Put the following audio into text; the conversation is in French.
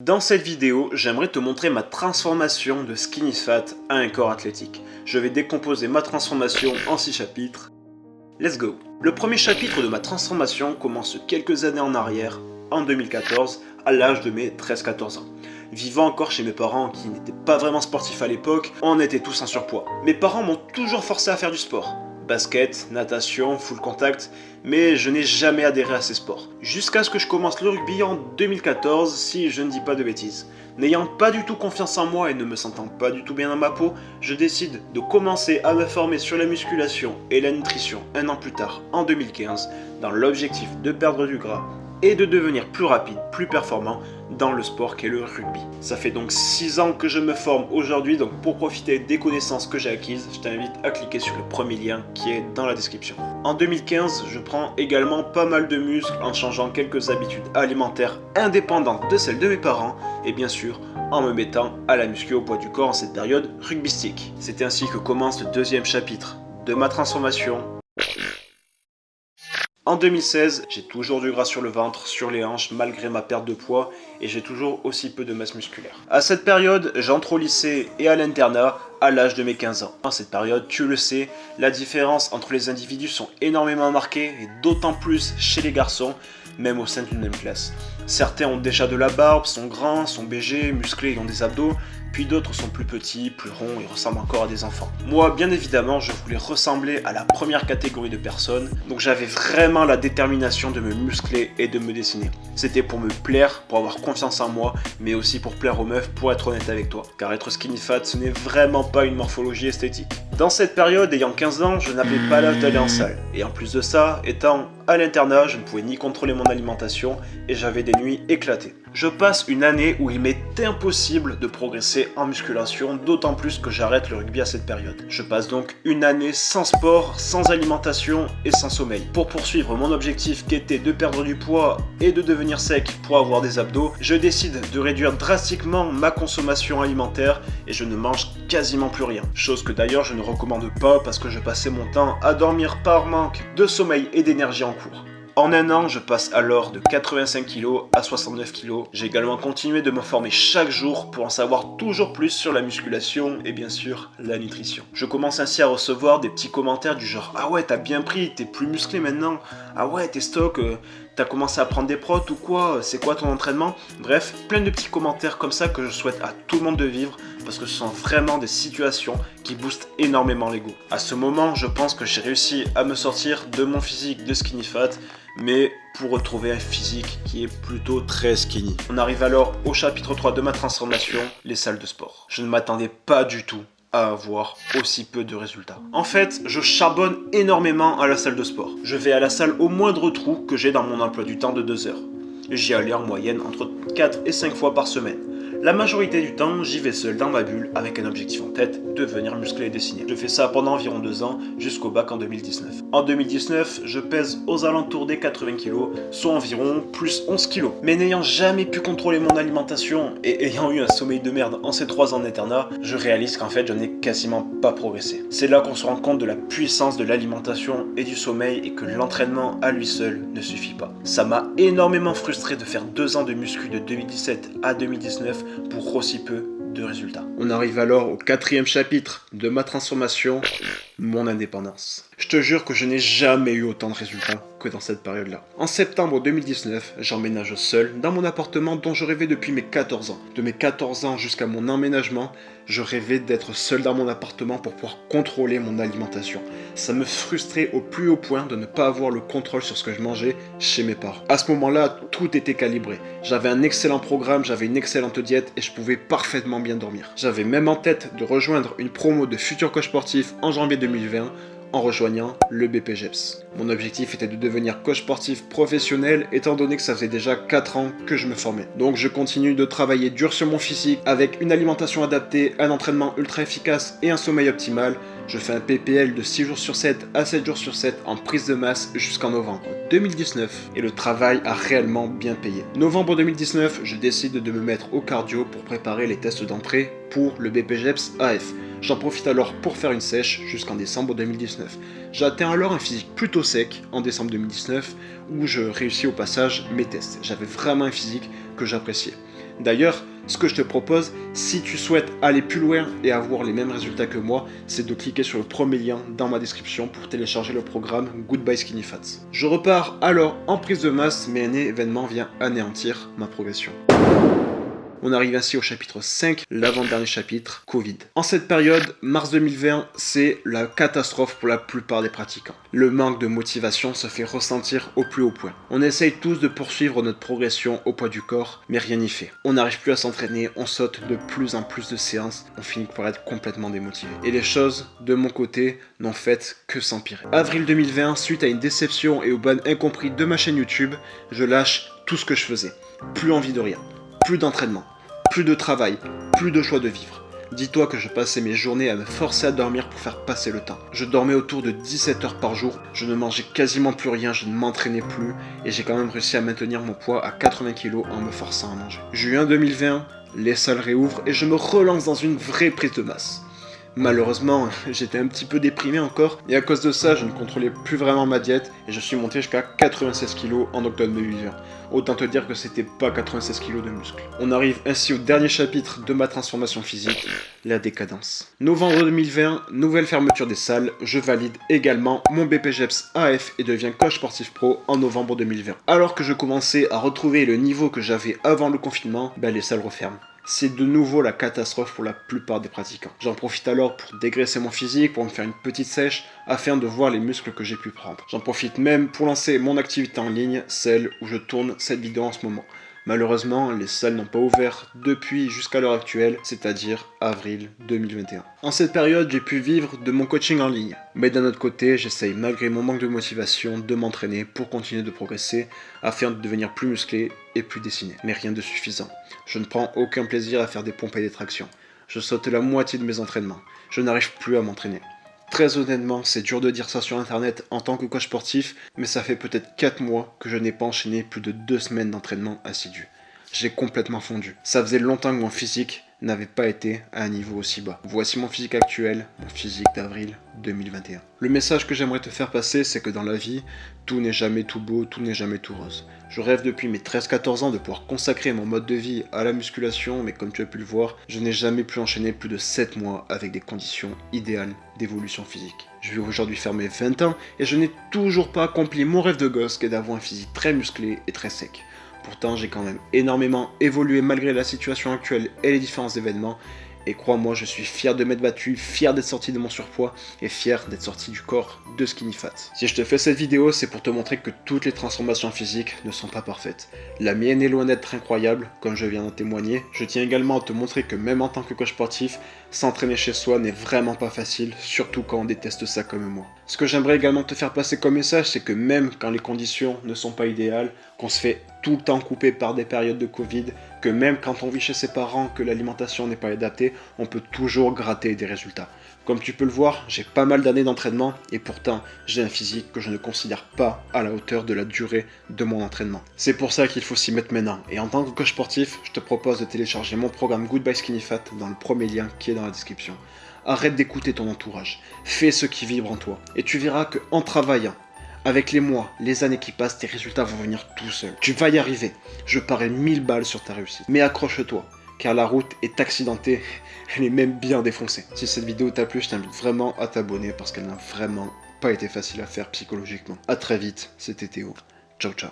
Dans cette vidéo, j'aimerais te montrer ma transformation de skinny fat à un corps athlétique. Je vais décomposer ma transformation en 6 chapitres. Let's go! Le premier chapitre de ma transformation commence quelques années en arrière, en 2014, à l'âge de mes 13-14 ans. Vivant encore chez mes parents qui n'étaient pas vraiment sportifs à l'époque, on était tous en surpoids. Mes parents m'ont toujours forcé à faire du sport. Basket, natation, full contact, mais je n'ai jamais adhéré à ces sports. Jusqu'à ce que je commence le rugby en 2014, si je ne dis pas de bêtises. N'ayant pas du tout confiance en moi et ne me sentant pas du tout bien dans ma peau, je décide de commencer à me former sur la musculation et la nutrition un an plus tard, en 2015, dans l'objectif de perdre du gras et de devenir plus rapide, plus performant dans le sport qu'est le rugby. Ça fait donc 6 ans que je me forme aujourd'hui, donc pour profiter des connaissances que j'ai acquises, je t'invite à cliquer sur le premier lien qui est dans la description. En 2015, je prends également pas mal de muscles en changeant quelques habitudes alimentaires indépendantes de celles de mes parents et bien sûr en me mettant à la muscu au poids du corps en cette période rugbystique. C'est ainsi que commence le deuxième chapitre de ma transformation. En 2016, j'ai toujours du gras sur le ventre, sur les hanches, malgré ma perte de poids, et j'ai toujours aussi peu de masse musculaire. À cette période, j'entre au lycée et à l'internat à l'âge de mes 15 ans. En cette période, tu le sais, la différence entre les individus sont énormément marquées, et d'autant plus chez les garçons, même au sein d'une même classe. Certains ont déjà de la barbe, sont grands, sont BG, musclés et ont des abdos, puis d'autres sont plus petits, plus ronds et ressemblent encore à des enfants. Moi, bien évidemment, je voulais ressembler à la première catégorie de personnes, donc j'avais vraiment la détermination de me muscler et de me dessiner. C'était pour me plaire, pour avoir confiance en moi, mais aussi pour plaire aux meufs, pour être honnête avec toi. Car être skinny fat, ce n'est vraiment pas une morphologie esthétique. Dans cette période, ayant 15 ans, je n'avais pas l'âge d'aller en salle. Et en plus de ça, étant à l'internat, je ne pouvais ni contrôler mon alimentation et j'avais des nuits éclatées. Je passe une année où il m'est impossible de progresser en musculation, d'autant plus que j'arrête le rugby à cette période. Je passe donc une année sans sport, sans alimentation et sans sommeil. Pour poursuivre mon objectif qui était de perdre du poids et de devenir sec pour avoir des abdos, je décide de réduire drastiquement ma consommation alimentaire et je ne mange quasiment plus rien. Chose que d'ailleurs je ne recommande pas parce que je passais mon temps à dormir par manque de sommeil et d'énergie en cours. En un an, je passe alors de 85 kg à 69 kg. J'ai également continué de me former chaque jour pour en savoir toujours plus sur la musculation et bien sûr la nutrition. Je commence ainsi à recevoir des petits commentaires du genre « Ah ouais, t'as bien pris, t'es plus musclé maintenant. Ah ouais, t'es stock, t'as commencé à prendre des prods ou quoi? C'est quoi ton entraînement ?» Bref, plein de petits commentaires comme ça que je souhaite à tout le monde de vivre parce que ce sont vraiment des situations qui boostent énormément l'ego. À ce moment, je pense que j'ai réussi à me sortir de mon physique de skinny fat, mais pour retrouver un physique qui est plutôt très skinny. On arrive alors au chapitre 3 de ma transformation, les salles de sport. Je ne m'attendais pas du tout à avoir aussi peu de résultats. En fait, je charbonne énormément à la salle de sport. Je vais à la salle au moindre trou que j'ai dans mon emploi du temps de 2 heures. J'y allais en moyenne entre 4 et 5 fois par semaine. La majorité du temps, j'y vais seul dans ma bulle avec un objectif en tête, devenir musclé et dessiné. Je fais ça pendant environ 2 ans, jusqu'au bac en 2019. En 2019, je pèse aux alentours des 80 kg, soit environ plus 11 kg. Mais n'ayant jamais pu contrôler mon alimentation et ayant eu un sommeil de merde en ces 3 ans d'internat, je réalise qu'en fait, je n'ai quasiment pas progressé. C'est là qu'on se rend compte de la puissance de l'alimentation et du sommeil et que l'entraînement à lui seul ne suffit pas. Ça m'a énormément frustré de faire 2 ans de muscu de 2017 à 2019 pour aussi peu de résultats. On arrive alors au 4e chapitre de ma transformation, mon indépendance. Je te jure que je n'ai jamais eu autant de résultats que dans cette période-là. En septembre 2019, j'emménage seul dans mon appartement dont je rêvais depuis mes 14 ans. De mes 14 ans jusqu'à mon emménagement, je rêvais d'être seul dans mon appartement pour pouvoir contrôler mon alimentation. Ça me frustrait au plus haut point de ne pas avoir le contrôle sur ce que je mangeais chez mes parents. À ce moment-là, tout était calibré. J'avais un excellent programme, j'avais une excellente diète et je pouvais parfaitement bien dormir. J'avais même en tête de rejoindre une promo de futur coach sportif en janvier 2020 en rejoignant le BPGEPS. Mon objectif était de devenir coach sportif professionnel étant donné que ça faisait déjà 4 ans que je me formais. Donc je continue de travailler dur sur mon physique avec une alimentation adaptée, un entraînement ultra efficace et un sommeil optimal. Je fais un PPL de 6 jours sur 7 à 7 jours sur 7 en prise de masse jusqu'en novembre 2019 et le travail a réellement bien payé. Novembre 2019, je décide de me mettre au cardio pour préparer les tests d'entrée pour le BPGEPS AF. J'en profite alors pour faire une sèche jusqu'en décembre 2019. J'atteins alors un physique plutôt sec en décembre 2019 où je réussis au passage mes tests. J'avais vraiment un physique que j'appréciais. D'ailleurs, ce que je te propose, si tu souhaites aller plus loin et avoir les mêmes résultats que moi, c'est de cliquer sur le premier lien dans ma description pour télécharger le programme Goodbye Skinny Fat. Je repars alors en prise de masse, mais un événement vient anéantir ma progression. On arrive ainsi au chapitre 5, l'avant-dernier chapitre, Covid. En cette période, mars 2020, c'est la catastrophe pour la plupart des pratiquants. Le manque de motivation se fait ressentir au plus haut point. On essaye tous de poursuivre notre progression au poids du corps, mais rien n'y fait. On n'arrive plus à s'entraîner, on saute de plus en plus de séances, on finit par être complètement démotivé. Et les choses, de mon côté, n'ont fait que s'empirer. Avril 2020, suite à une déception et au ban incompris de ma chaîne YouTube, je lâche tout ce que je faisais. Plus envie de rien. Plus d'entraînement, plus de travail, plus de choix de vivre. Dis-toi que je passais mes journées à me forcer à dormir pour faire passer le temps. Je dormais autour de 17 heures par jour, je ne mangeais quasiment plus rien, je ne m'entraînais plus et j'ai quand même réussi à maintenir mon poids à 80 kg en me forçant à manger. Juin 2020, les salles réouvrent et je me relance dans une vraie prise de masse. Malheureusement, j'étais un petit peu déprimé encore, et à cause de ça, je ne contrôlais plus vraiment ma diète, et je suis monté jusqu'à 96 kg en octobre 2020. Autant te dire que c'était pas 96 kg de muscles. On arrive ainsi au dernier chapitre de ma transformation physique, la décadence. Novembre 2020, nouvelle fermeture des salles, je valide également mon BPJEPS AF et deviens coach sportif pro en novembre 2020. Alors que je commençais à retrouver le niveau que j'avais avant le confinement, les salles referment. C'est de nouveau la catastrophe pour la plupart des pratiquants. J'en profite alors pour dégraisser mon physique, pour me faire une petite sèche, afin de voir les muscles que j'ai pu prendre. J'en profite même pour lancer mon activité en ligne, celle où je tourne cette vidéo en ce moment. Malheureusement, les salles n'ont pas ouvert depuis jusqu'à l'heure actuelle, c'est-à-dire avril 2021. En cette période, j'ai pu vivre de mon coaching en ligne. Mais d'un autre côté, j'essaye malgré mon manque de motivation de m'entraîner pour continuer de progresser afin de devenir plus musclé et plus dessiné. Mais rien de suffisant. Je ne prends aucun plaisir à faire des pompes et des tractions. Je saute la moitié de mes entraînements. Je n'arrive plus à m'entraîner. Très honnêtement, c'est dur de dire ça sur internet en tant que coach sportif, mais ça fait peut-être 4 mois que je n'ai pas enchaîné plus de 2 semaines d'entraînement assidu. J'ai complètement fondu. Ça faisait longtemps que mon physique n'avait pas été à un niveau aussi bas. Voici mon physique actuel, mon physique d'avril 2021. Le message que j'aimerais te faire passer, c'est que dans la vie, tout n'est jamais tout beau, tout n'est jamais tout rose. Je rêve depuis mes 13-14 ans de pouvoir consacrer mon mode de vie à la musculation, mais comme tu as pu le voir, je n'ai jamais pu enchaîner plus de 7 mois avec des conditions idéales d'évolution physique. Je vais aujourd'hui faire mes 20 ans et je n'ai toujours pas accompli mon rêve de gosse qui est d'avoir un physique très musclé et très sec. Pourtant, j'ai quand même énormément évolué malgré la situation actuelle et les différents événements. Et crois-moi, je suis fier de m'être battu, fier d'être sorti de mon surpoids et fier d'être sorti du corps de Skinny Fat. Si je te fais cette vidéo, c'est pour te montrer que toutes les transformations physiques ne sont pas parfaites. La mienne est loin d'être incroyable, comme je viens d'en témoigner. Je tiens également à te montrer que même en tant que coach sportif, s'entraîner chez soi n'est vraiment pas facile, surtout quand on déteste ça comme moi. Ce que j'aimerais également te faire passer comme message, c'est que même quand les conditions ne sont pas idéales, qu'on se fait tout le temps couper par des périodes de Covid, que même quand on vit chez ses parents, que l'alimentation n'est pas adaptée, on peut toujours gratter des résultats. Comme tu peux le voir, j'ai pas mal d'années d'entraînement et pourtant j'ai un physique que je ne considère pas à la hauteur de la durée de mon entraînement. C'est pour ça qu'il faut s'y mettre maintenant. Et en tant que coach sportif, je te propose de télécharger mon programme Goodbye Skinny Fat dans le premier lien qui est dans la description. Arrête d'écouter ton entourage, fais ce qui vibre en toi et tu verras que en travaillant, avec les mois, les années qui passent, tes résultats vont venir tout seuls. Tu vas y arriver. Je parie 1000 balles sur ta réussite. Mais accroche-toi, car la route est accidentée, elle est même bien défoncée. Si cette vidéo t'a plu, je t'invite vraiment à t'abonner parce qu'elle n'a vraiment pas été facile à faire psychologiquement. A très vite, c'était Théo. Ciao ciao.